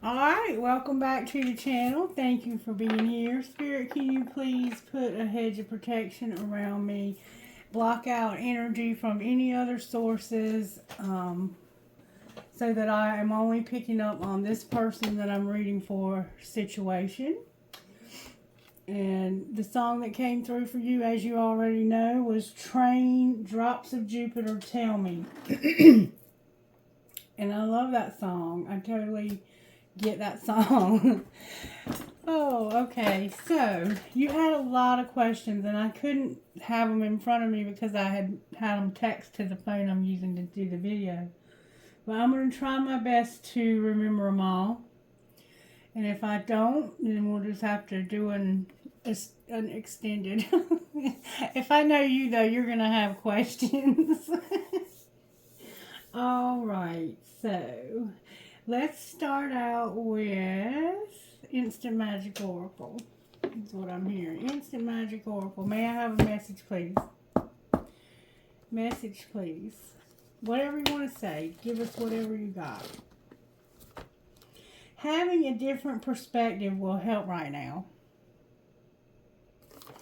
Alright, welcome back to the channel. Thank you for being here. Spirit, can you please put a hedge of protection around me? Block out energy from any other sources so that I am only picking up on this person that I'm reading for situation. And the song that came through for you, as you already know, was Train, Drops of Jupiter, Tell Me. And I love that song. I totally get that song. Oh, okay. So, you had a lot of questions, and I couldn't have them in front of me because I had them text to the phone I'm using to do the video. But I'm going to try my best to remember them all. And if I don't, then we'll just have to do an extended. If I know you, though, you're going to have questions. All right. So, let's start out with Instant Magic Oracle. That's what I'm hearing. Instant Magic Oracle. May I have a message, please? Message, please. Whatever you want to say. Give us whatever you got. Having a different perspective will help right now.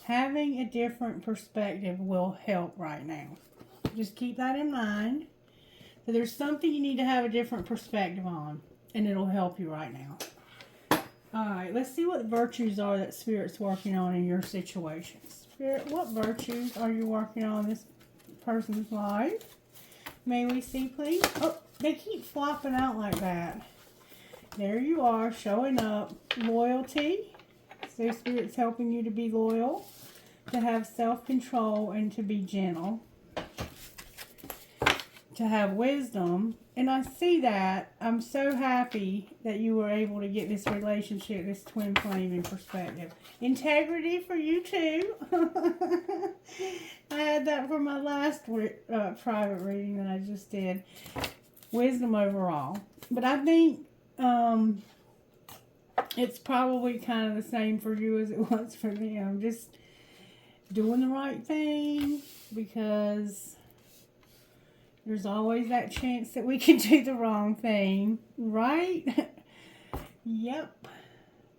Having a different perspective will help right now. Just keep that in mind. So there's something you need to have a different perspective on, and it'll help you right now. Alright, let's see what virtues are that Spirit's working on in your situation. Spirit, what virtues are you working on in this person's life? May we see, please? Oh, they keep flopping out like that. There you are, showing up. Loyalty. So Spirit's helping you to be loyal, to have self-control, and to be gentle. To have wisdom. And I see that. I'm so happy that you were able to get this relationship, this twin flame in perspective. Integrity for you too. I had that for my last private reading that I just did. Wisdom overall. But I think it's probably kind of the same for you as it was for me. I'm just doing the right thing because there's always that chance that we can do the wrong thing, right? Yep.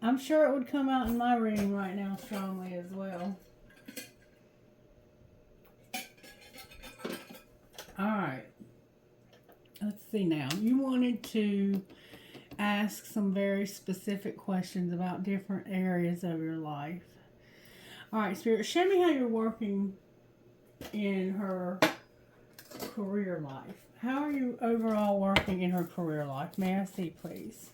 I'm sure it would come out in my reading right now strongly as well. Alright. Let's see now. You wanted to ask some very specific questions about different areas of your life. Alright, Spirit, show me how you're working in her career life. How are you overall working in her career life? May I see, please?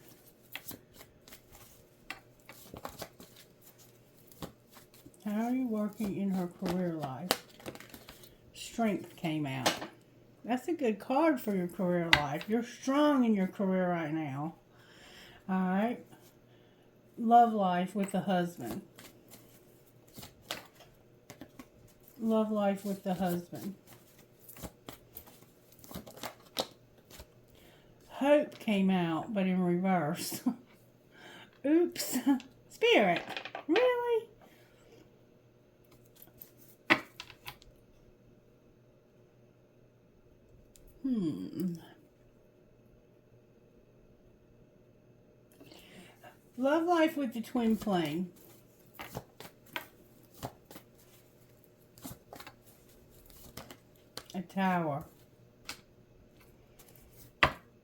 How are you working in her career life? Strength came out. That's a good card for your career life. You're strong in your career right now. Alright. Love life with the husband. Love life with the husband. Hope came out, but in reverse. Oops. Spirit. Really? Love life with the twin flame. A tower.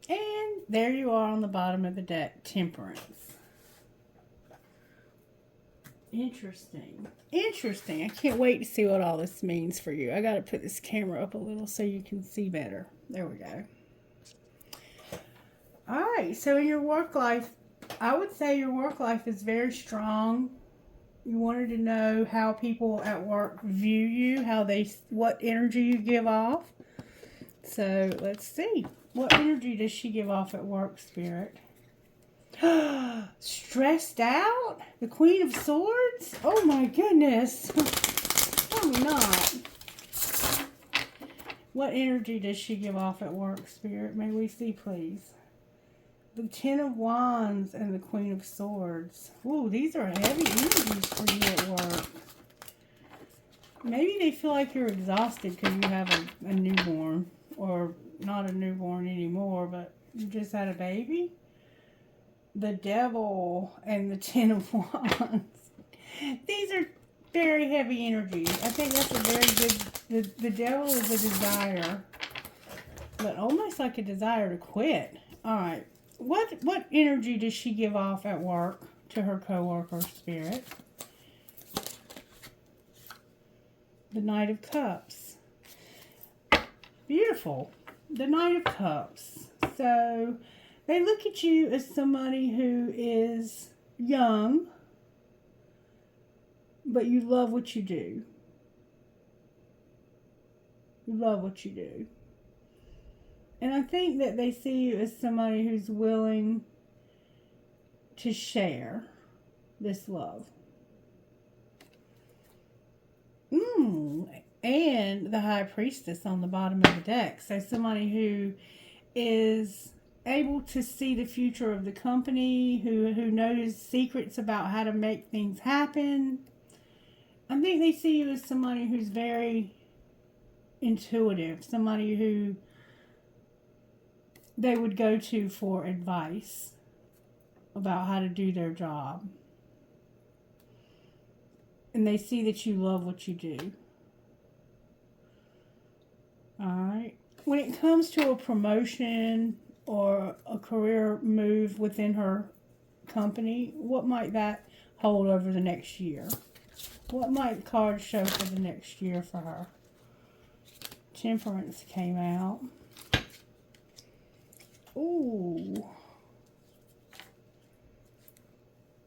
And there you are on the bottom of the deck, Temperance. Interesting. Interesting. I can't wait to see what all this means for you. I got to put this camera up a little so you can see better. There we go. Alright, so in your work life, I would say your work life is very strong. You wanted to know how people at work view you, what energy you give off. So let's see. What energy does she give off at work, Spirit? Stressed out? The Queen of Swords? Oh my goodness. Tell me not. What energy does she give off at work, Spirit? May we see, please? The Ten of Wands and the Queen of Swords. Ooh, these are heavy energies for you at work. Maybe they feel like you're exhausted because you have a newborn. Or not a newborn anymore, but you just had a baby. the Devil and the Ten of Wands. These are very heavy energy. I think that's a very good... The Devil is a desire. But almost like a desire to quit. Alright. What energy does she give off at work to her co-worker, Spirit? The Knight of Cups. Beautiful. The Knight of Cups. So, they look at you as somebody who is young, but you love what you do. You love what you do. And I think that they see you as somebody who's willing to share this love. And the High Priestess on the bottom of the deck. So somebody who is able to see the future of the company, who knows secrets about how to make things happen. I think they see you as somebody who's very intuitive, somebody who they would go to for advice about how to do their job. And they see that you love what you do. Alright. When it comes to a promotion or a career move within her company, what might that hold over the next year? What might cards show for the next year for her? Temperance came out. Ooh.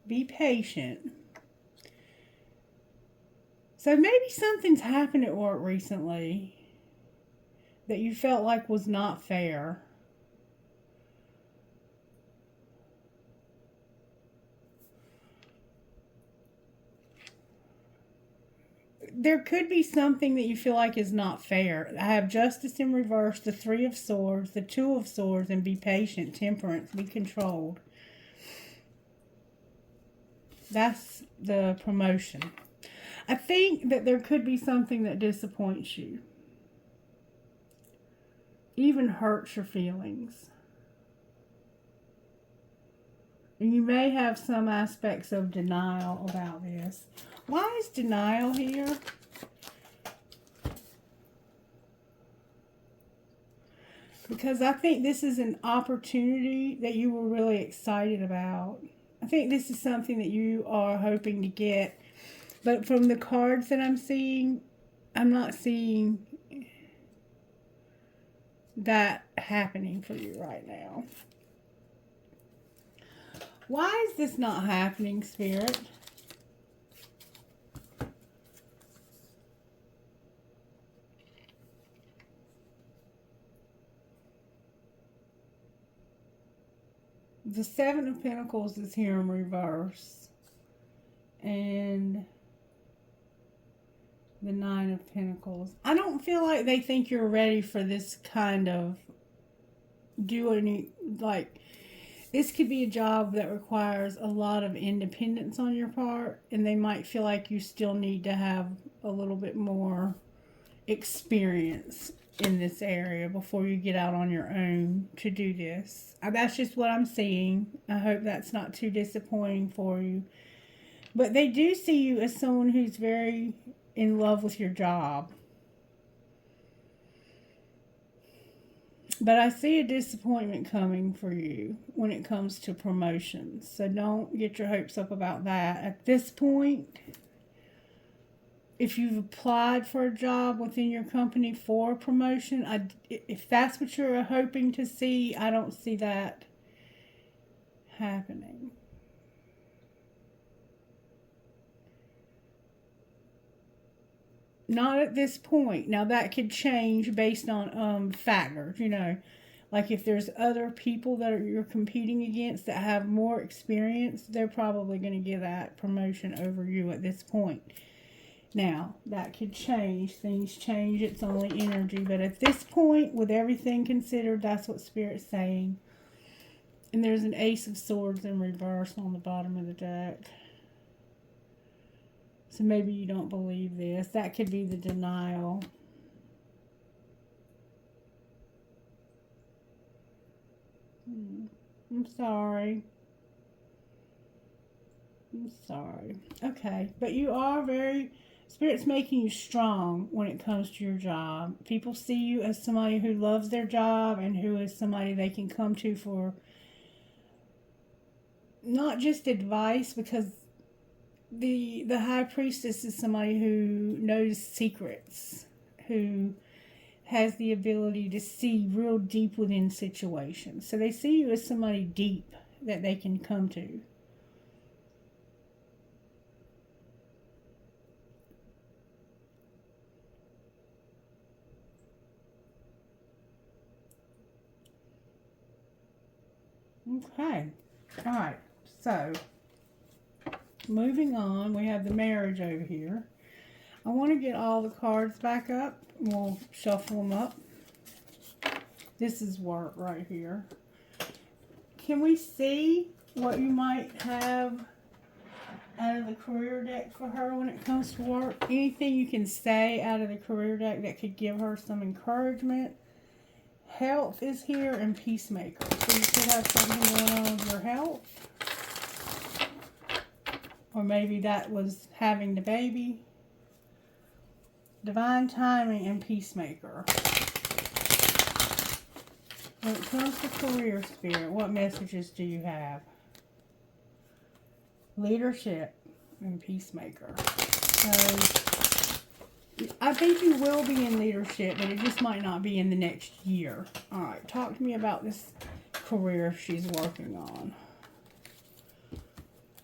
Be patient. So maybe something's happened at work recently that you felt like was not fair. There could be something that you feel like is not fair. I have Justice in reverse, the Three of Swords, the Two of Swords, and be patient, Temperance, be controlled. That's the promotion. I think that there could be something that disappoints you. Even hurts your feelings. And you may have some aspects of denial about this. Why is denial here? Because I think this is an opportunity that you were really excited about. I think this is something that you are hoping to get. But from the cards that I'm seeing, I'm not seeing that happening for you right now. Why is this not happening, Spirit? The Seven of Pentacles is here in reverse. And the Nine of Pentacles. I don't feel like they think you're ready for this kind of this could be a job that requires a lot of independence on your part, and they might feel like you still need to have a little bit more experience in this area before you get out on your own to do this. That's just what I'm seeing. I hope that's not too disappointing for you. But they do see you as someone who's very in love with your job. But I see a disappointment coming for you when it comes to promotions. So don't get your hopes up about that. At this point, if you've applied for a job within your company for a promotion, if that's what you're hoping to see, I don't see that happening. Not at this point. Now, that could change based on factors, you know. Like if there's other people that you're competing against that have more experience, they're probably going to give that promotion over you at this point. Now, that could change. Things change. It's only energy. But at this point, with everything considered, that's what Spirit's saying. And there's an Ace of Swords in reverse on the bottom of the deck. So maybe you don't believe this. That could be the denial. I'm sorry. I'm sorry. Okay, but you are very, Spirit's making you strong when it comes to your job. People see you as somebody who loves their job and who is somebody they can come to for not just advice, because the High Priestess is somebody who knows secrets, who has the ability to see real deep within situations. So they see you as somebody deep that they can come to. Okay. All right. So, moving on, we have the marriage over here. I want to get all the cards back up. We'll shuffle them up. This is work right here. Can we see what you might have out of the career deck for her when it comes to work? Anything you can say out of the career deck that could give her some encouragement? Health is here, and peacemaker. So you could have something going on with your health. Or maybe that was having the baby. Divine timing and peacemaker. When it comes to career, Spirit, what messages do you have? Leadership and peacemaker. So I think you will be in leadership, but it just might not be in the next year. All right, talk to me about this career she's working on.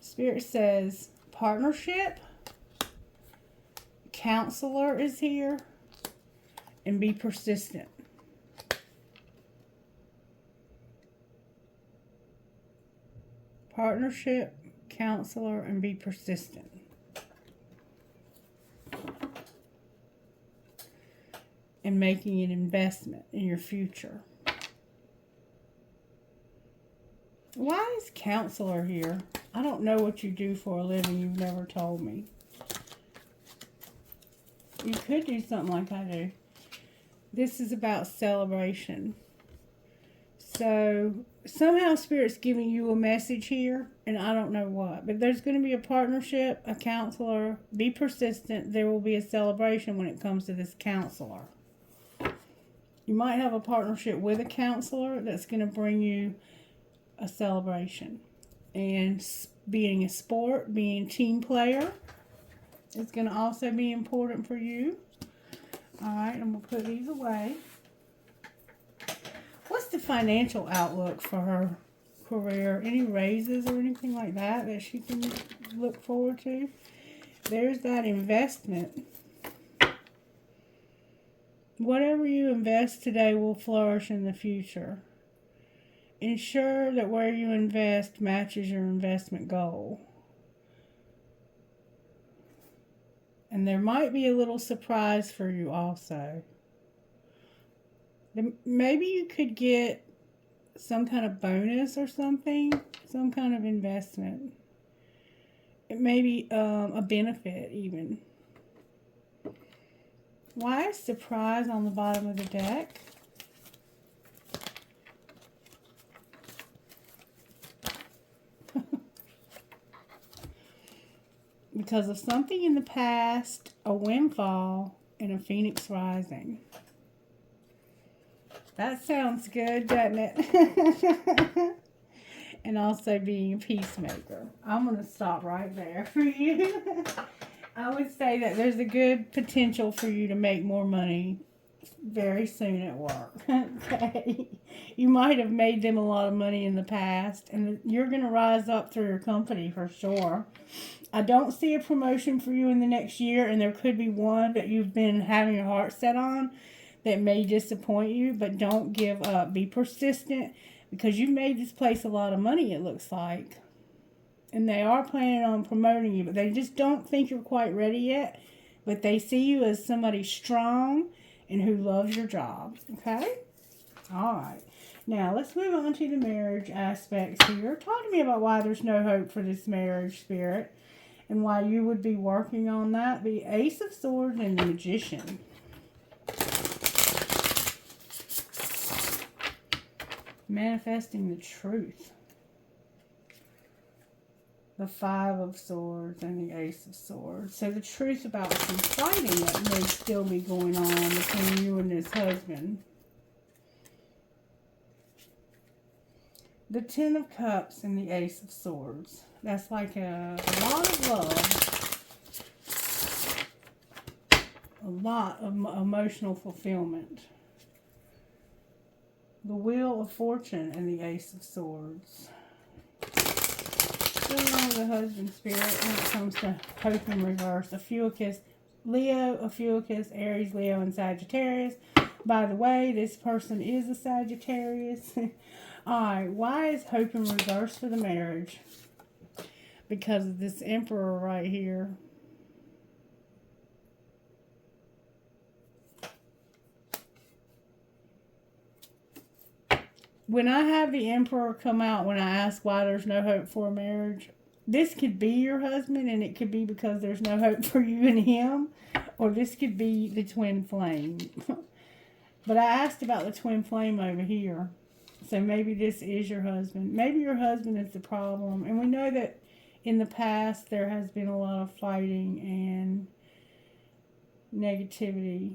Spirit says partnership, counselor is here, and be persistent. Partnership, counselor, and be persistent. And making an investment in your future. Why is counselor here? I don't know what you do for a living. You've never told me. You could do something like I do. This is about celebration. So somehow Spirit's giving you a message here, and I don't know what. But there's going to be a partnership, a counselor. Be persistent. There will be a celebration when it comes to this counselor. You might have a partnership with a counselor that's going to bring you a celebration. And being a sport, being a team player is going to also be important for you. All right, I'm going to put these away. What's the financial outlook for her career? Any raises or anything like that that she can look forward to? There's that investment. Whatever you invest today will flourish in the future. Ensure that where you invest matches your investment goal. And there might be a little surprise for you also. Maybe you could get some kind of bonus or something, some kind of investment. It may be a benefit even. Why is surprise on the bottom of the deck? Because of something in the past, a windfall, and a phoenix rising. That sounds good, doesn't it? And also being a peacemaker. I'm going to stop right there for you. I would say that there's a good potential for you to make more money very soon at work. Okay. You might have made them a lot of money in the past, and you're going to rise up through your company for sure. I don't see a promotion for you in the next year, and there could be one that you've been having your heart set on that may disappoint you, but don't give up. Be persistent, because you've made this place a lot of money, it looks like. And they are planning on promoting you, but they just don't think you're quite ready yet. But they see you as somebody strong and who loves your job. Okay? All right. Now, let's move on to the marriage aspects here. Talk to me about why there's no hope for this marriage, Spirit, and why you would be working on that. The Ace of Swords and the Magician. Manifesting the truth. the Five of Swords, and the Ace of Swords. So the truth about some fighting that may still be going on between you and this husband. The Ten of Cups and the Ace of Swords. That's like a lot of love. A lot of emotional fulfillment. The Wheel of Fortune and the Ace of Swords. What's going on with the husband spirit when it comes to hope in reverse? Ophiuchus, Leo, Ophiuchus, Aries, Leo, and Sagittarius. By the way, this person is a Sagittarius. Alright, why is hope in reverse for the marriage? Because of this Emperor right here. When I have the Emperor come out, when I ask why there's no hope for a marriage, this could be your husband, and it could be because there's no hope for you and him, or this could be the twin flame. But I asked about the twin flame over here, so maybe this is your husband. Maybe your husband is the problem, and we know that in the past there has been a lot of fighting and negativity,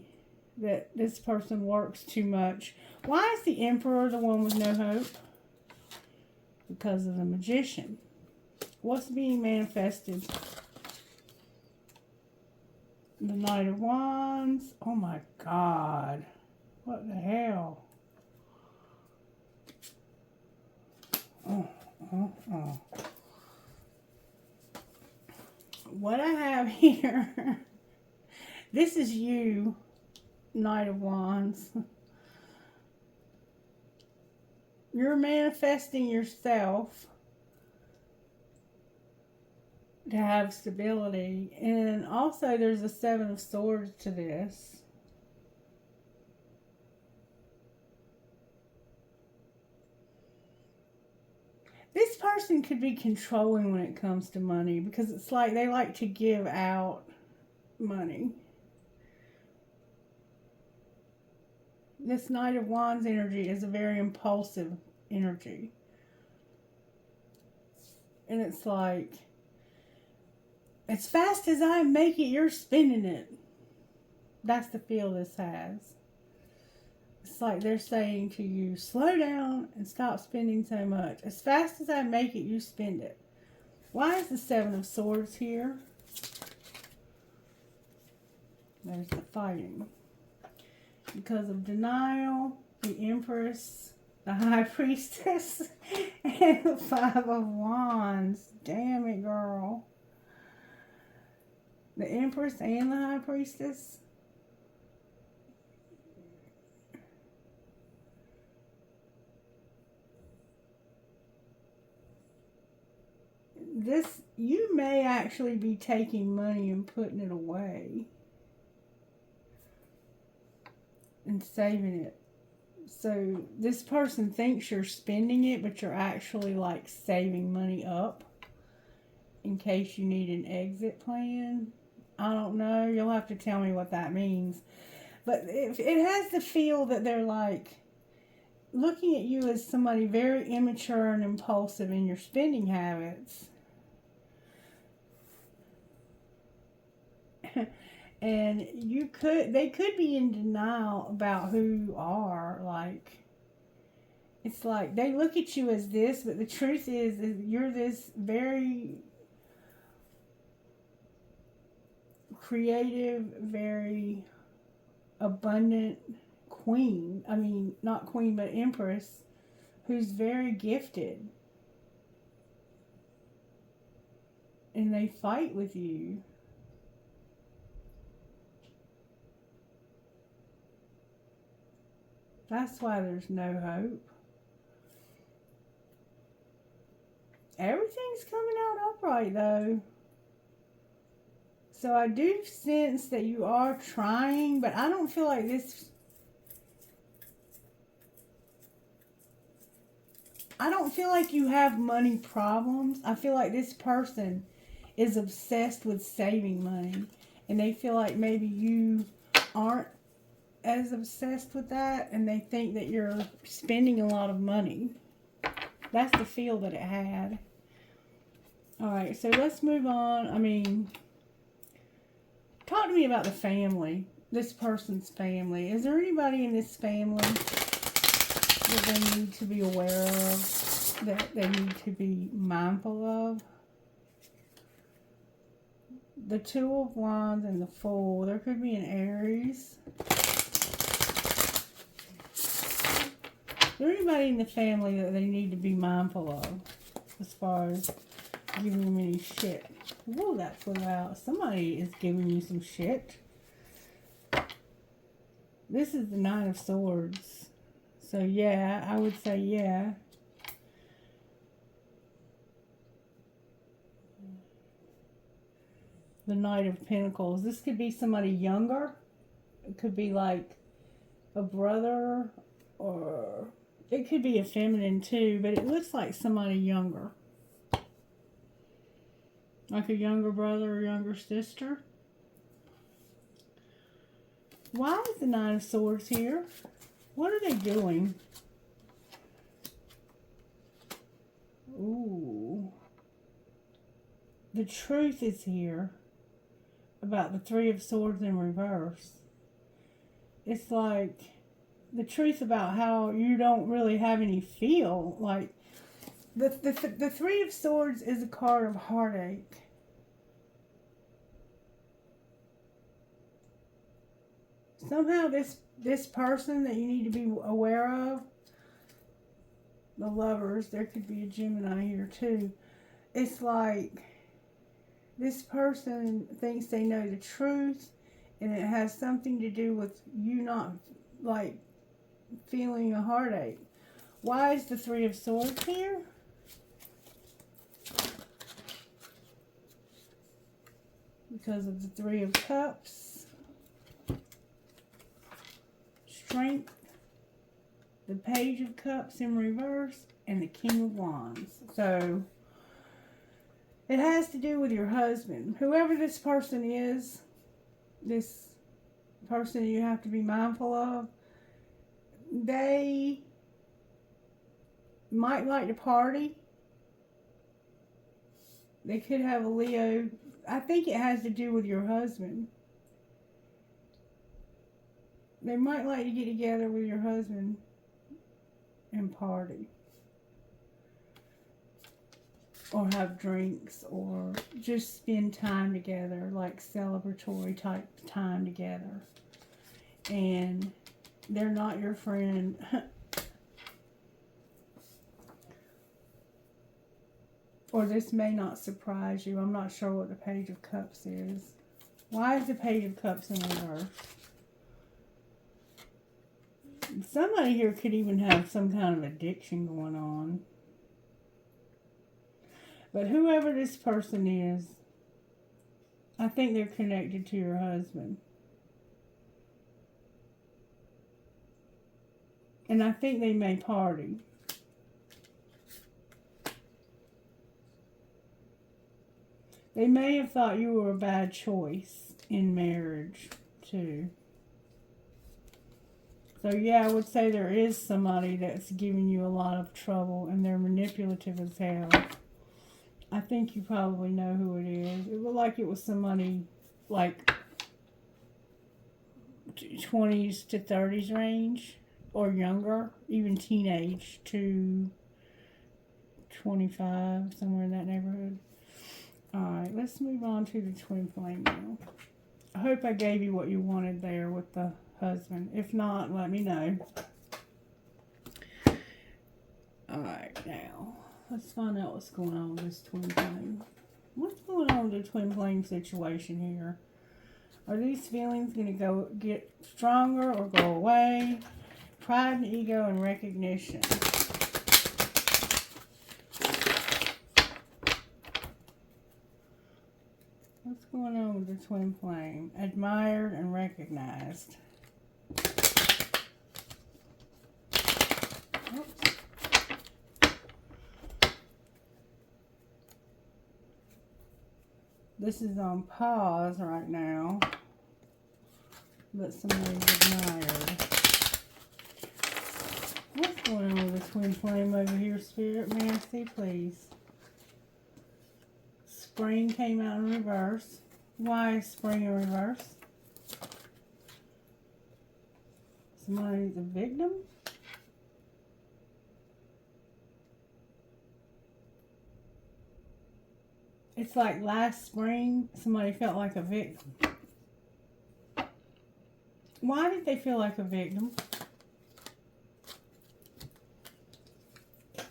that this person works too much. Why is the Emperor the one with no hope? Because of the Magician. What's being manifested? The Knight of Wands. Oh my God. What the hell? What I have here. This is you, Knight of Wands. You're manifesting yourself to have stability. And also there's a Seven of Swords to this. This person could be controlling when it comes to money, because it's like they like to give out money. This Knight of Wands energy is a very impulsive energy. And it's like, as fast as I make it, you're spending it. That's the feel this has. It's like they're saying to you, slow down and stop spending so much. As fast as I make it, you spend it. Why is the Seven of Swords here? There's the fighting. Because of denial, the Empress, the High Priestess, and the Five of Wands. Damn it, girl. The Empress and the High Priestess. This, you may actually be taking money and putting it away. And saving it. So this person thinks you're spending it, but you're actually like saving money up in case you need an exit plan. I don't know. You'll have to tell me what that means. But it has the feel that they're like looking at you as somebody very immature and impulsive in your spending habits. And they could be in denial about who you are. Like, it's like they look at you as this, but the truth is you're this very creative, very abundant queen. I mean, not queen, but empress, who's very gifted. And they fight with you. That's why there's no hope. Everything's coming out upright, though. So I do sense that you are trying, but I don't feel like this... I don't feel like you have money problems. I feel like this person is obsessed with saving money. And they feel like maybe you aren't as obsessed with that, and they think that you're spending a lot of money. That's the feel that it had. Alright, so let's move on. I mean, talk to me about the family. This person's family. Is there anybody in this family that they need to be aware of? That they need to be mindful of? The Two of Wands and the Fool. There could be an Aries. Is there anybody in the family that they need to be mindful of as far as giving them any shit? Whoa, that flew out. Somebody is giving you some shit. This is the Nine of Swords. So yeah, I would say yeah. The Knight of Pentacles. This could be somebody younger. It could be like a brother, or it could be a feminine too, but it looks like somebody younger. Like a younger brother or younger sister. Why is the Nine of Swords here? What are they doing? Ooh. The Truth is here about the Three of Swords in reverse. It's like the truth about how you don't really have any feel. Like the Three of Swords is a card of heartache. Somehow this person that you need to be aware of, the Lovers, there could be a Gemini here too. It's like this person thinks they know the truth, and it has something to do with you not like feeling a heartache. Why is the Three of Swords here? Because of the Three of Cups. Strength. The Page of Cups in reverse. And the King of Wands. So, it has to do with your husband. Whoever this person is, this person you have to be mindful of, they might like to party. They could have a Leo. I think it has to do with your husband. They might like to get together with your husband and party. Or have drinks, or just spend time together, like celebratory type time together. And they're not your friend. Or this may not surprise you. I'm not sure what the Page of Cups is. Why is the Page of Cups in reverse? Somebody here could even have some kind of addiction going on. But whoever this person is, I think they're connected to your husband. And I think they may party. They may have thought you were a bad choice in marriage, too. So, yeah, I would say there is somebody that's giving you a lot of trouble, and they're manipulative as hell. I think you probably know who it is. It looked like it was somebody like 20s to 30s range or younger, even teenage to 25, somewhere in that neighborhood. Alright, let's move on to the twin flame now. I hope I gave you what you wanted there with the husband. If not, let me know. Alright, now let's find out what's going on with this twin flame. What's going on with the twin flame situation here? Are these feelings going to get stronger or go away? Pride and ego and recognition. What's going on with the twin flame? Admired and recognized. Oops. This is on pause right now, but somebody's admired. What's going on with the twin flame over here, Spirit? May I see, please? spring came out in reverse. Why is spring in reverse? Somebody's a victim? It's like last spring, somebody felt like a victim. Why did they feel like a victim?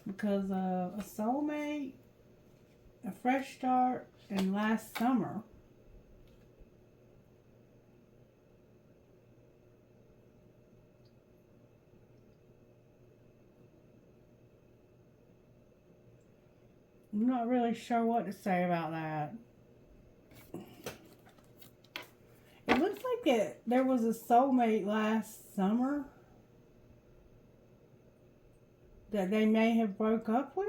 Because of a soulmate, a fresh start, and last summer. I'm not really sure what to say about that. It looks like there was a soulmate last summer that they may have broke up with.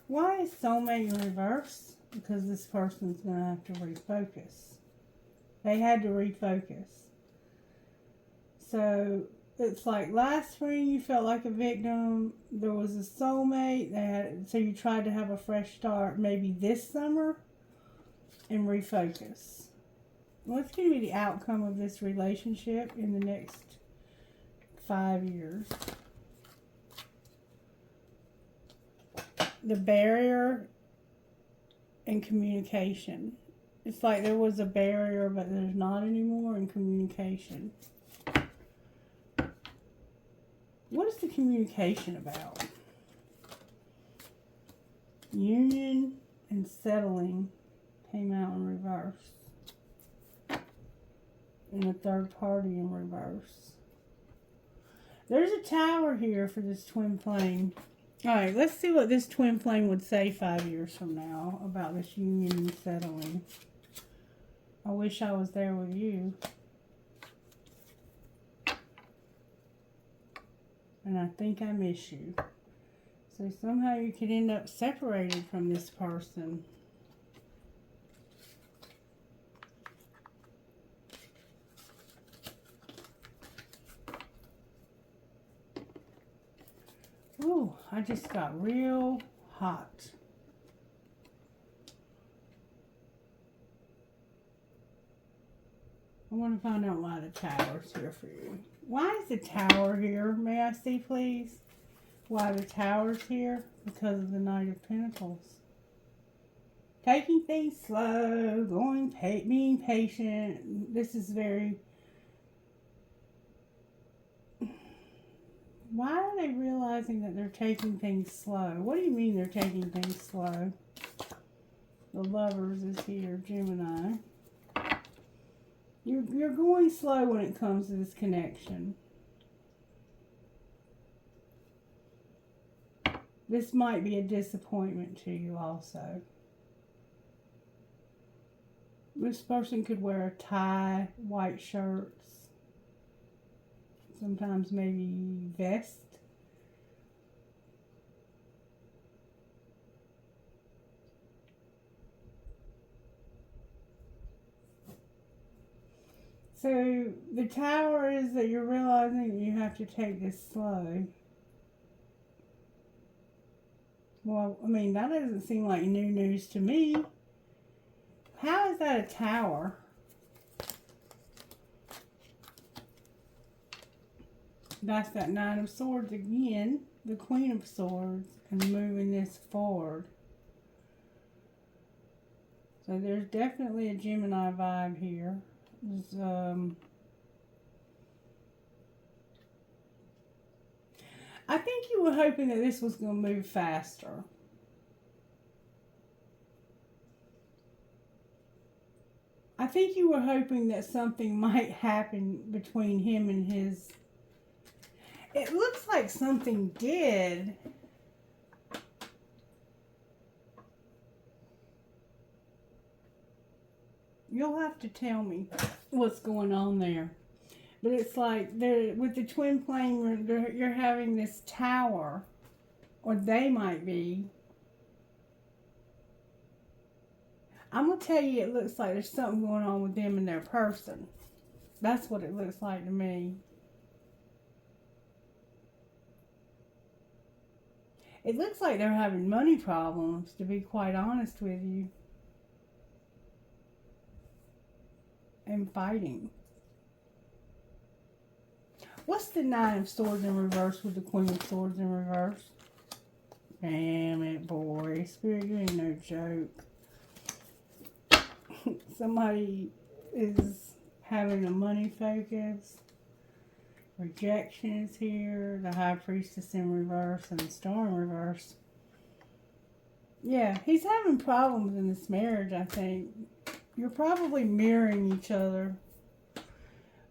Why is soulmate in reverse? Because this person's going to have to refocus. They had to refocus. So it's like last spring you felt like a victim. There was a soulmate. So you tried to have a fresh start maybe this summer and refocus. What's going to be the outcome of this relationship in the next 5 years? The barrier and communication. It's like there was a barrier, but there's not anymore in communication. What is the communication about? Union and settling came out in reverse. And a third party in reverse. There's a tower here for this twin flame. Alright, let's see what this twin flame would say 5 years from now about this union and settling. I wish I was there with you. And I think I miss you. So somehow you could end up separated from this person. Oh, I just got real hot. I want to find out why the tower's here for you. Why is the tower here? May I see, please? Why the tower's here? Because of the Knight of Pentacles. Taking things slow, being patient. This is very... Why are they realizing that they're taking things slow? What do you mean they're taking things slow? The Lovers is here, Gemini. You're going slow when it comes to this connection. This might be a disappointment to you also. This person could wear a tie, white shirts, sometimes maybe vest. So the tower is that you're realizing that you have to take this slow. Well, I mean, that doesn't seem like new news to me. How is that a tower? That's that Nine of Swords again, the Queen of Swords, and moving this forward. So there's definitely a Gemini vibe here. I think you were hoping that this was going to move faster. I think you were hoping that something might happen between him and his... It looks like something did. You'll have to tell me what's going on there. But it's like, with the twin flame, you're having this tower, or they might be. I'm going to tell you, it looks like there's something going on with them and their person. That's what it looks like to me. It looks like they're having money problems, to be quite honest with you. And fighting. What's the Nine of Swords in reverse with the Queen of Swords in reverse? Damn it, boy. Spirit, you ain't no joke. Somebody is having a money focus. Rejection is here. The High Priestess in reverse and the Star in reverse. Yeah, he's having problems in this marriage, I think. You're probably mirroring each other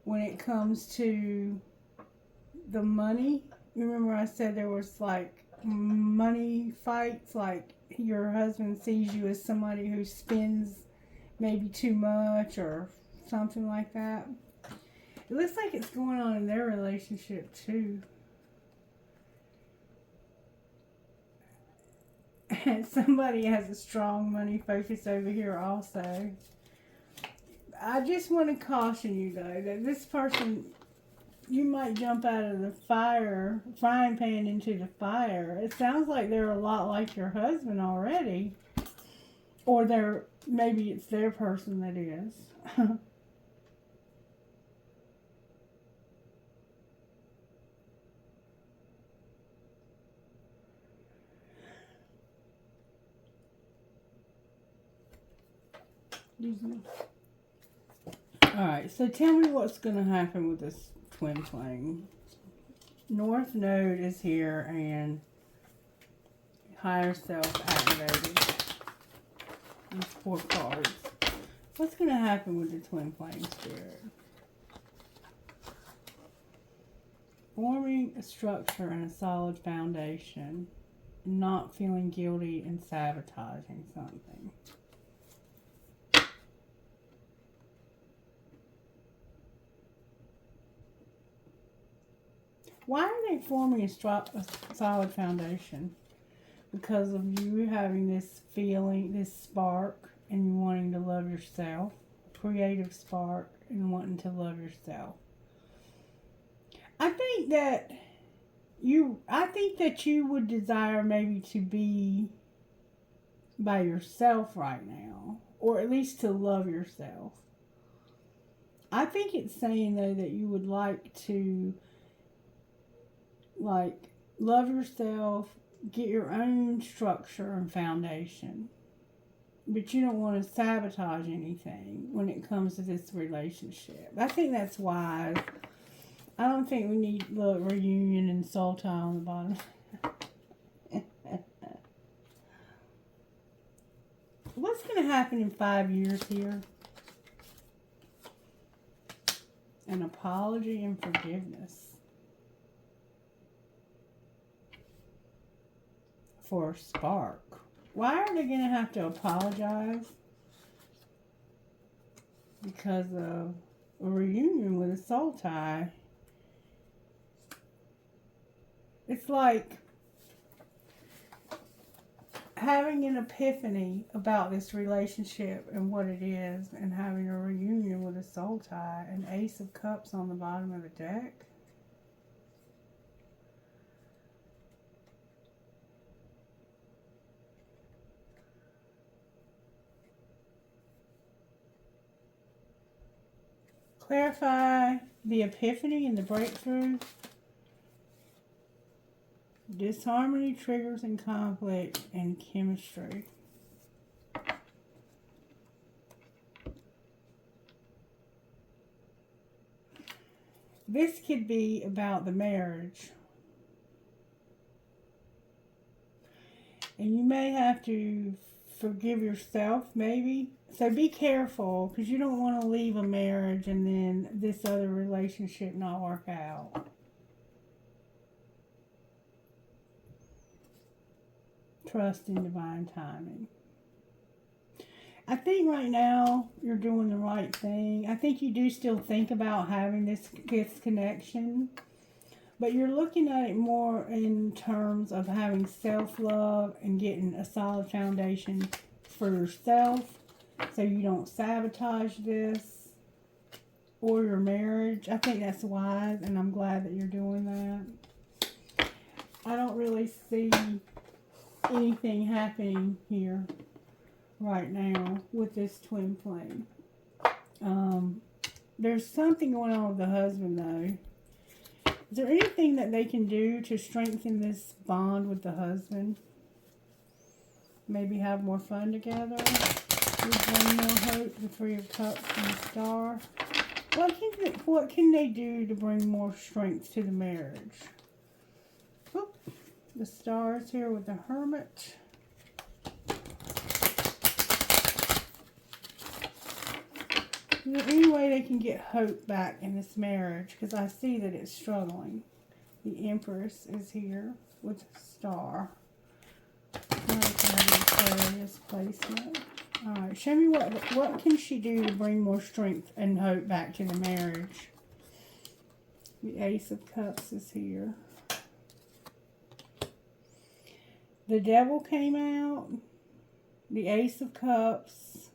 when it comes to the money. You remember I said there was like money fights, like your husband sees you as somebody who spends maybe too much or something like that. It looks like it's going on in their relationship too. And somebody has a strong money focus over here also. I just want to caution you though that this person, you might jump out of the frying pan into the fire. It sounds like they're a lot like your husband already. Or maybe it's their person that is. Alright, so tell me what's going to happen with this twin flame. North Node is here and Higher Self activated. These 4 cards. What's going to happen with the twin flame spirit? Forming a structure and a solid foundation. Not feeling guilty and sabotaging something. Why are they forming a solid foundation? Because of you having this feeling, this spark, and you wanting to love yourself. Creative spark and wanting to love yourself. I think that you would desire maybe to be by yourself right now. Or at least to love yourself. I think it's saying though that you would like to love yourself, get your own structure and foundation. But you don't want to sabotage anything when it comes to this relationship. I think that's wise. I don't think we need the reunion and soul tie on the bottom. What's going to happen in 5 years here? An apology and forgiveness. For a spark. Why are they going to have to apologize? Because of a reunion with a soul tie. It's like having an epiphany about this relationship and what it is, and having a reunion with a soul tie. An Ace of Cups on the bottom of the deck. Clarify the epiphany and the breakthrough. Disharmony, triggers, and conflict, and chemistry. This could be about the marriage. And you may have to forgive yourself, maybe. So be careful, because you don't want to leave a marriage and then this other relationship not work out. Trust in divine timing. I think right now you're doing the right thing. I think you do still think about having this connection. But you're looking at it more in terms of having self-love and getting a solid foundation for yourself so you don't sabotage this. or your marriage. I think that's wise, and I'm glad that you're doing that. I don't really see anything happening here right now with this twin flame. There's something going on with the husband, though. Is there anything that they can do to strengthen this bond with the husband? Maybe have more fun together? Bring more hope, the Three of Cups and the Star. What can they do to bring more strength to the marriage? Oop, the Star is here with the Hermit. Is there any way they can get hope back in this marriage? Because I see that it's struggling. The Empress is here with the Star. Aquarius placement. Alright, show me what can she do to bring more strength and hope back to the marriage. The Ace of Cups is here. The Devil came out. The Ace of Cups.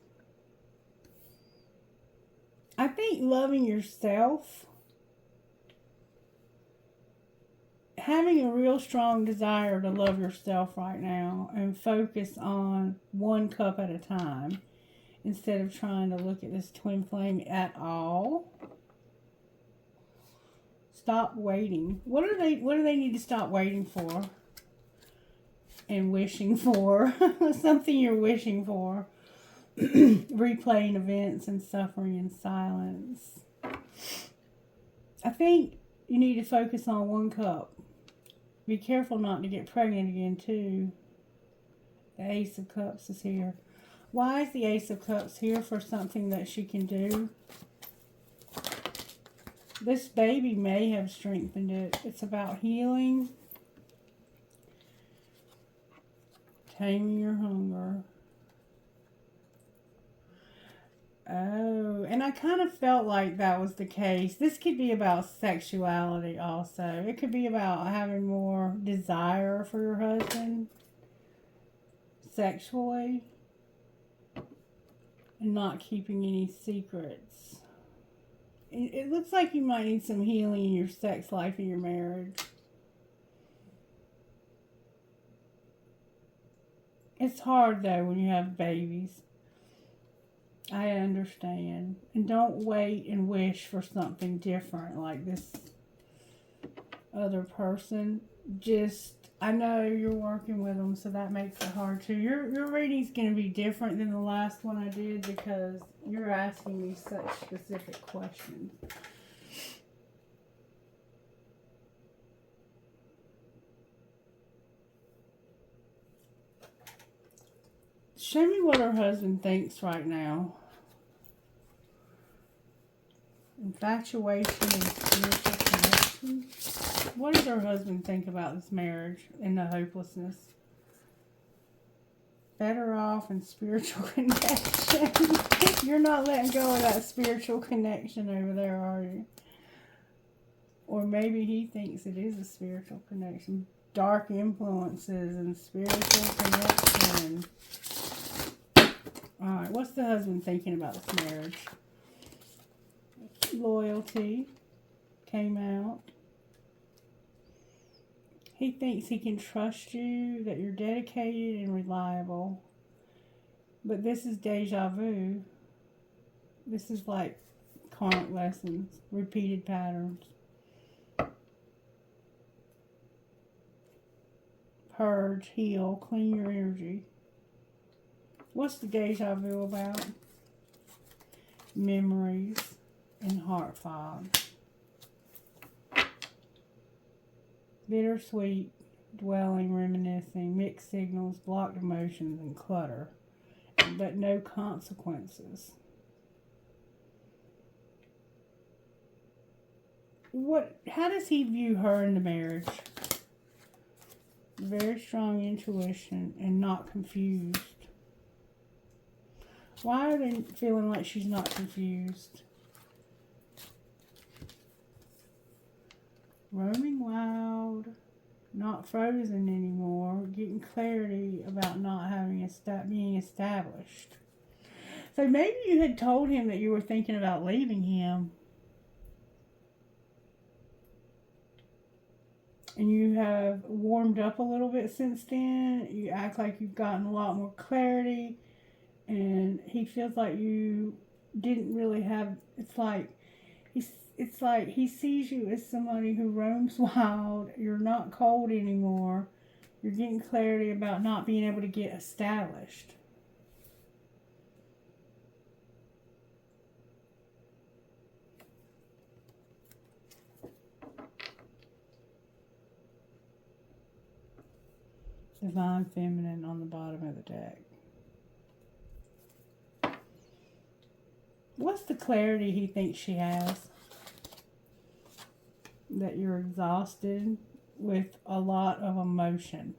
I think loving yourself, having a real strong desire to love yourself right now and focus on one cup at a time instead of trying to look at this twin flame at all. Stop waiting. What do they need to stop waiting for and wishing for? Something you're wishing for. Replaying events and suffering in silence. I think you need to focus on one cup. Be careful not to get pregnant again, too. The Ace of Cups is here. Why is the Ace of Cups here for something that she can do? This baby may have strengthened it. It's about healing. Taming your hunger. Oh, and I kind of felt like that was the case. This could be about sexuality also. It could be about having more desire for your husband sexually and not keeping any secrets. It looks like you might need some healing in your sex life in your marriage. It's hard though when you have babies. I understand. And don't wait and wish for something different like this other person. I know you're working with them, so that makes it hard too. Your reading's going to be different than the last one I did because you're asking me such specific questions. Show me what her husband thinks right now. Infatuation and spiritual connection. What does her husband think about this marriage and the hopelessness? Better off in spiritual connection. You're not letting go of that spiritual connection over there, are you? Or maybe he thinks it is a spiritual connection. Dark influences and spiritual connection. Alright, what's the husband thinking about this marriage? Loyalty came out. He thinks he can trust you, that you're dedicated and reliable. But this is deja vu. This is like karmic lessons, repeated patterns. Purge, heal, clean your energy. What's the deja vu about? Memories and heart fog. Bittersweet, dwelling, reminiscing, mixed signals, blocked emotions, and clutter. But no consequences. How does he view her in the marriage? Very strong intuition and not confused. Why are they feeling like she's not confused? Roaming wild, not frozen anymore, getting clarity about not having being established. So maybe you had told him that you were thinking about leaving him. and you have warmed up a little bit since then. You act like you've gotten a lot more clarity, and he feels like you didn't really have, it's like he sees you as somebody who roams wild. You're not cold anymore. You're getting clarity about not being able to get established. Divine Feminine on the bottom of the deck. What's the clarity he thinks she has? That you're exhausted with a lot of emotion.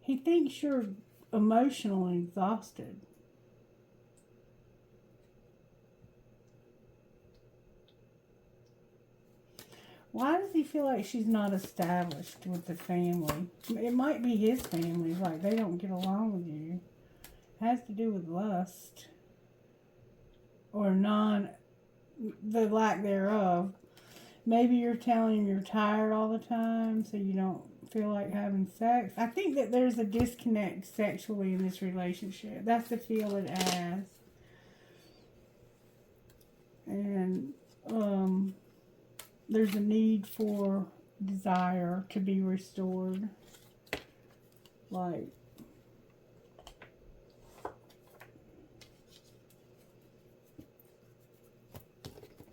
He thinks you're emotionally exhausted. Why does he feel like she's not established with the family? It might be his family, like they don't get along with you. It has to do with lust. Or the lack thereof. Maybe you're telling him you're tired all the time, so you don't feel like having sex. I think that there's a disconnect sexually in this relationship. That's the feel it as. And, there's a need for desire to be restored. Like,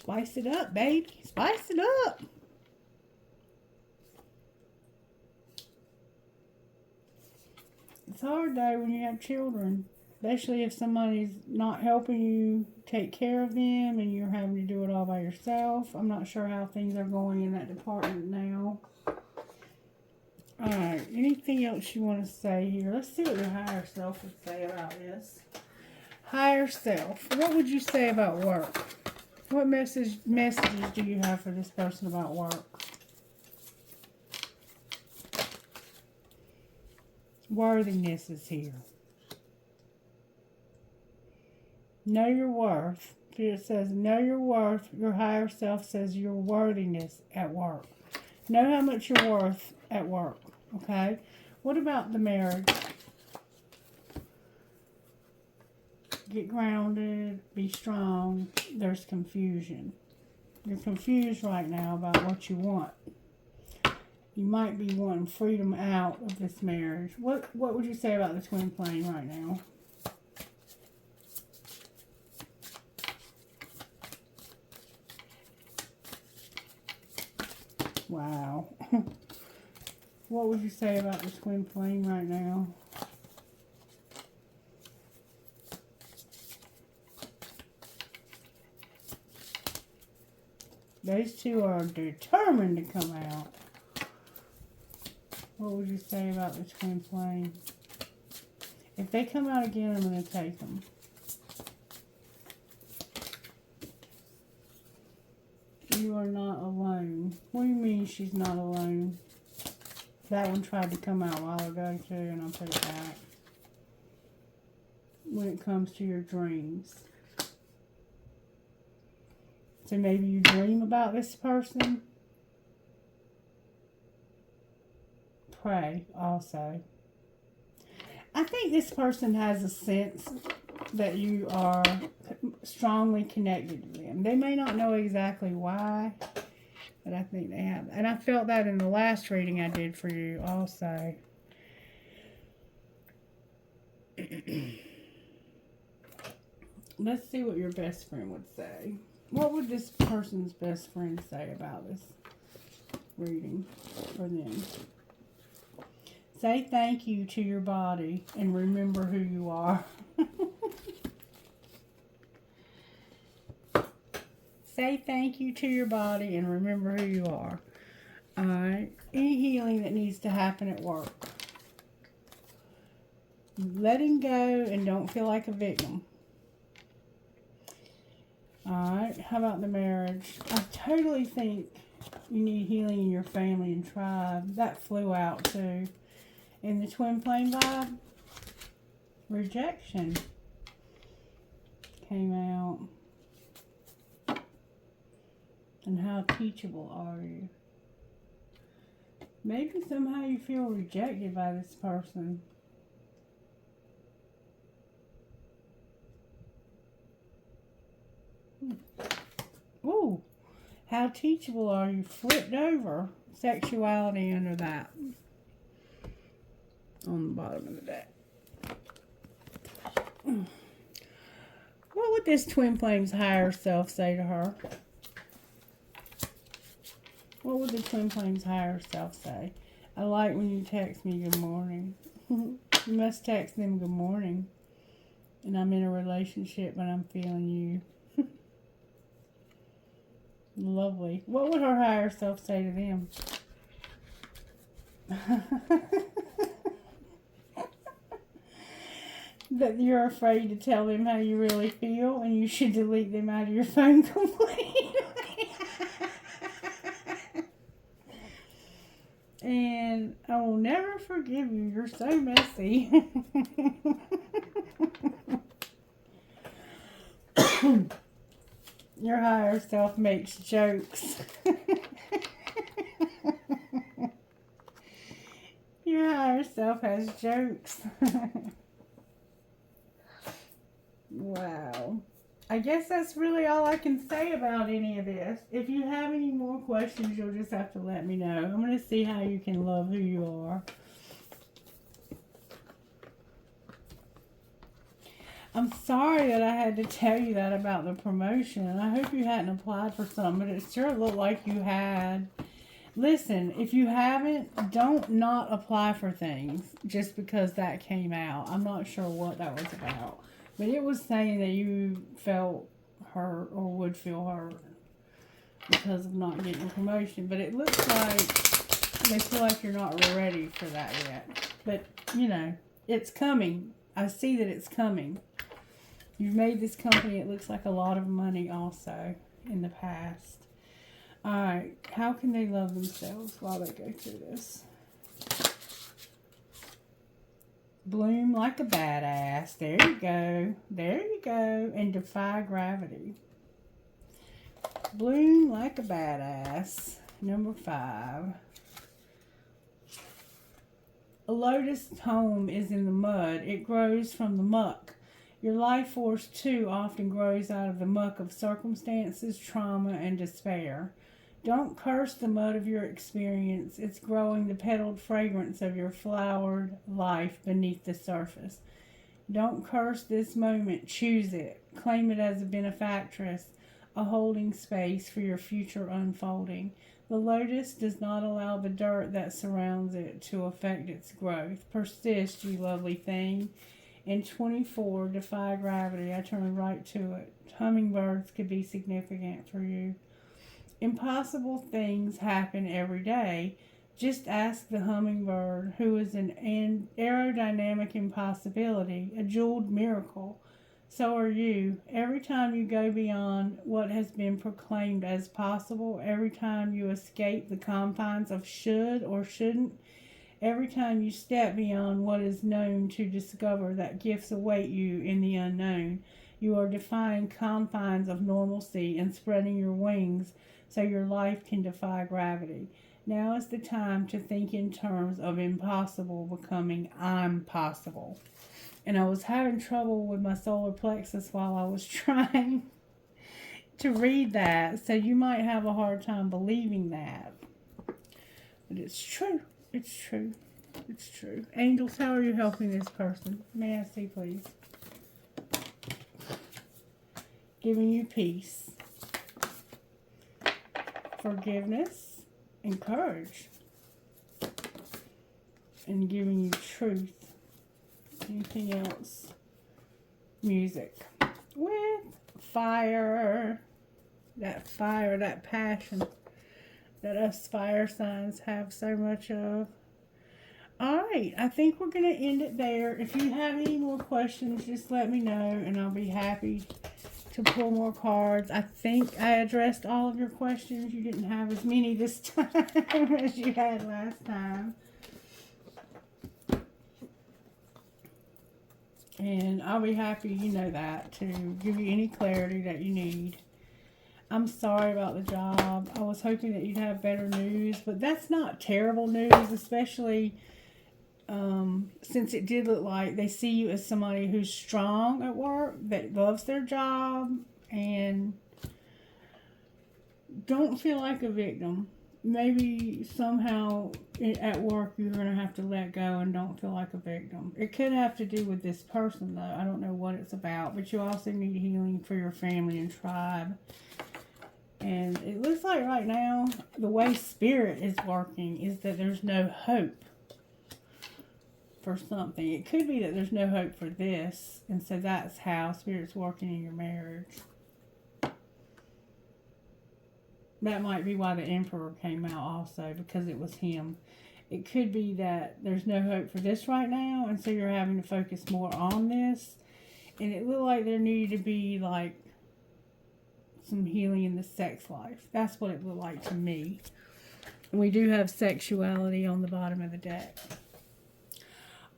spice it up, baby. Spice it up. It's hard, though, when you have children. Especially if somebody's not helping you take care of them and you're having to do it all by yourself. I'm not sure how things are going in that department now. Alright, anything else you want to say here? Let's see what your higher self would say about this. Higher self. What would you say about work? What messages do you have for this person about work? Worthiness is here. Know your worth. It says, know your worth. Your higher self says your worthiness at work. Know how much you're worth at work. Okay? What about the marriage? Get grounded. Be strong. There's confusion. You're confused right now about what you want. You might be wanting freedom out of this marriage. What would you say about the twin flame right now? Wow. What would you say about the twin flame right now? Those two are determined to come out. What would you say about the twin flame? If they come out again, I'm going to take them. You are not alone. What do you mean she's not alone? That one tried to come out a while ago too, and I'll put it back. When it comes to your dreams. So maybe you dream about this person. Pray also. I think this person has a sense that you are strongly connected to them. They may not know exactly why, but I think they have. And I felt that in the last reading I did for you also. Let's see what your best friend would say. What would this person's best friend say about this reading for them? Say thank you to your body and remember who you are. Say thank you to your body and remember who you are. Alright. Any healing that needs to happen at work. Letting go and don't feel like a victim. Alright. How about the marriage? I totally think you need healing in your family and tribe. That flew out too. In the twin flame vibe. Rejection. came out. And how teachable are you? Maybe somehow you feel rejected by this person. Ooh, how teachable are you? Flipped over. Sexuality under that. On the bottom of the deck. What would this twin flame's higher self say to her? What would the twin flame's higher self say? I like when you text me good morning. You must text them good morning. And I'm in a relationship and I'm feeling you. Lovely. What would her higher self say to them? That you're afraid to tell them how you really feel and you should delete them out of your phone completely. And I will never forgive you. You're so messy. Your higher self makes jokes. Your higher self has jokes. Wow. I guess that's really all I can say about any of this. If you have any more questions, you'll just have to let me know. I'm going to see how you can love who you are. I'm sorry that I had to tell you that about the promotion. I hope you hadn't applied for some, but it sure looked like you had. Listen, if you haven't, don't not apply for things just because that came out. I'm not sure what that was about. But it was saying that you felt hurt or would feel hurt because of not getting a promotion. But it looks like they feel like you're not ready for that yet. But, you know, it's coming. I see that it's coming. You've made this company, it looks like, a lot of money also in the past. Alright, how can they love themselves while they go through this? Bloom like a badass. There you go. There you go. And defy gravity. Bloom like a badass. Number 5. A lotus home is in the mud. It grows from the muck. Your life force, too, often grows out of the muck of circumstances, trauma, and despair. Don't curse the mud of your experience. It's growing the petaled fragrance of your flowered life beneath the surface. Don't curse this moment. Choose it. Claim it as a benefactress, a holding space for your future unfolding. The lotus does not allow the dirt that surrounds it to affect its growth. Persist, you lovely thing. In 24, defy gravity. I turn right to it. Hummingbirds could be significant for you. Impossible things happen every day. Just ask the hummingbird, who is an aerodynamic impossibility, a jeweled miracle. So are you. Every time you go beyond what has been proclaimed as possible, every time you escape the confines of should or shouldn't, every time you step beyond what is known to discover that gifts await you in the unknown, you are defying confines of normalcy and spreading your wings so your life can defy gravity. Now is the time to think in terms of impossible becoming I'm possible. And I was having trouble with my solar plexus while I was trying to read that, so you might have a hard time believing that. But it's true. It's true. It's true. Angels, how are you helping this person? May I see, please? Giving you peace, forgiveness, and courage, and giving you truth. Anything else? Music. With fire. That fire, that passion that us fire signs have so much of. Alright, I think we're going to end it there. If you have any more questions, just let me know and I'll be happy to pull more cards. I think I addressed all of your questions. You didn't have as many this time as you had last time. And I'll be happy, you know that, to give you any clarity that you need. I'm sorry about the job. I was hoping that you'd have better news, but that's not terrible news, especially since it did look like they see you as somebody who's strong at work, that loves their job, and don't feel like a victim. Maybe somehow at work you're going to have to let go and don't feel like a victim. It could have to do with this person, though. I don't know what it's about, but you also need healing for your family and tribe. And it looks like right now, the way Spirit is working is that there's no hope for something. It could be that there's no hope for this, and so that's how Spirit's working in your marriage. That might be why the Emperor came out also, because it was him. It could be that there's no hope for this right now, and so you're having to focus more on this. And it looked like there needed to be, like, some healing in the sex life. That's what it looked like to me. And we do have sexuality on the bottom of the deck.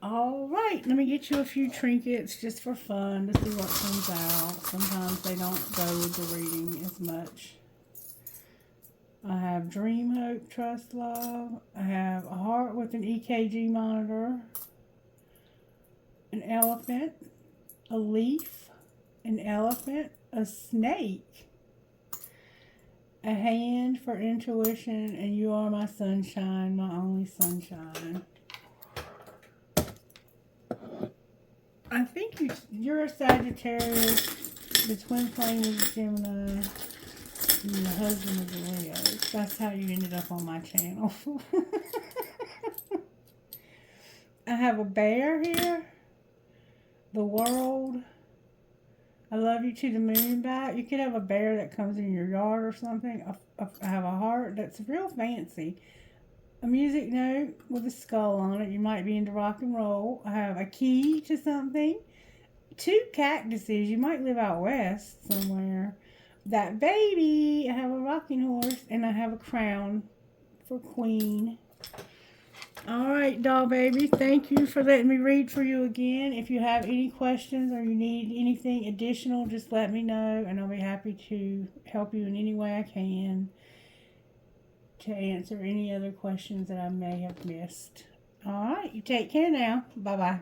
All right, let me get you a few trinkets just for fun to see what comes out. Sometimes they don't go with the reading as much. I have Dream, Hope, Trust, Love. I have a heart with an EKG monitor, an elephant, a leaf, an elephant, a snake, a hand for intuition, and you are my sunshine, my only sunshine. I think you're a Sagittarius, the twin flame is a Gemini, and the husband is a Leo. That's how you ended up on my channel. I have a bear here, the world, I love you to the moon back. You could have a bear that comes in your yard or something. I have a heart that's real fancy. A music note with a skull on it. You might be into rock and roll. I have a key to something. 2 cactuses. You might live out west somewhere. That baby. I have a rocking horse. And I have a crown for queen. Alright, doll baby. Thank you for letting me read for you again. If you have any questions or you need anything additional, just let me know. And I'll be happy to help you in any way I can, to answer any other questions that I may have missed. All right, you take care now. Bye-bye.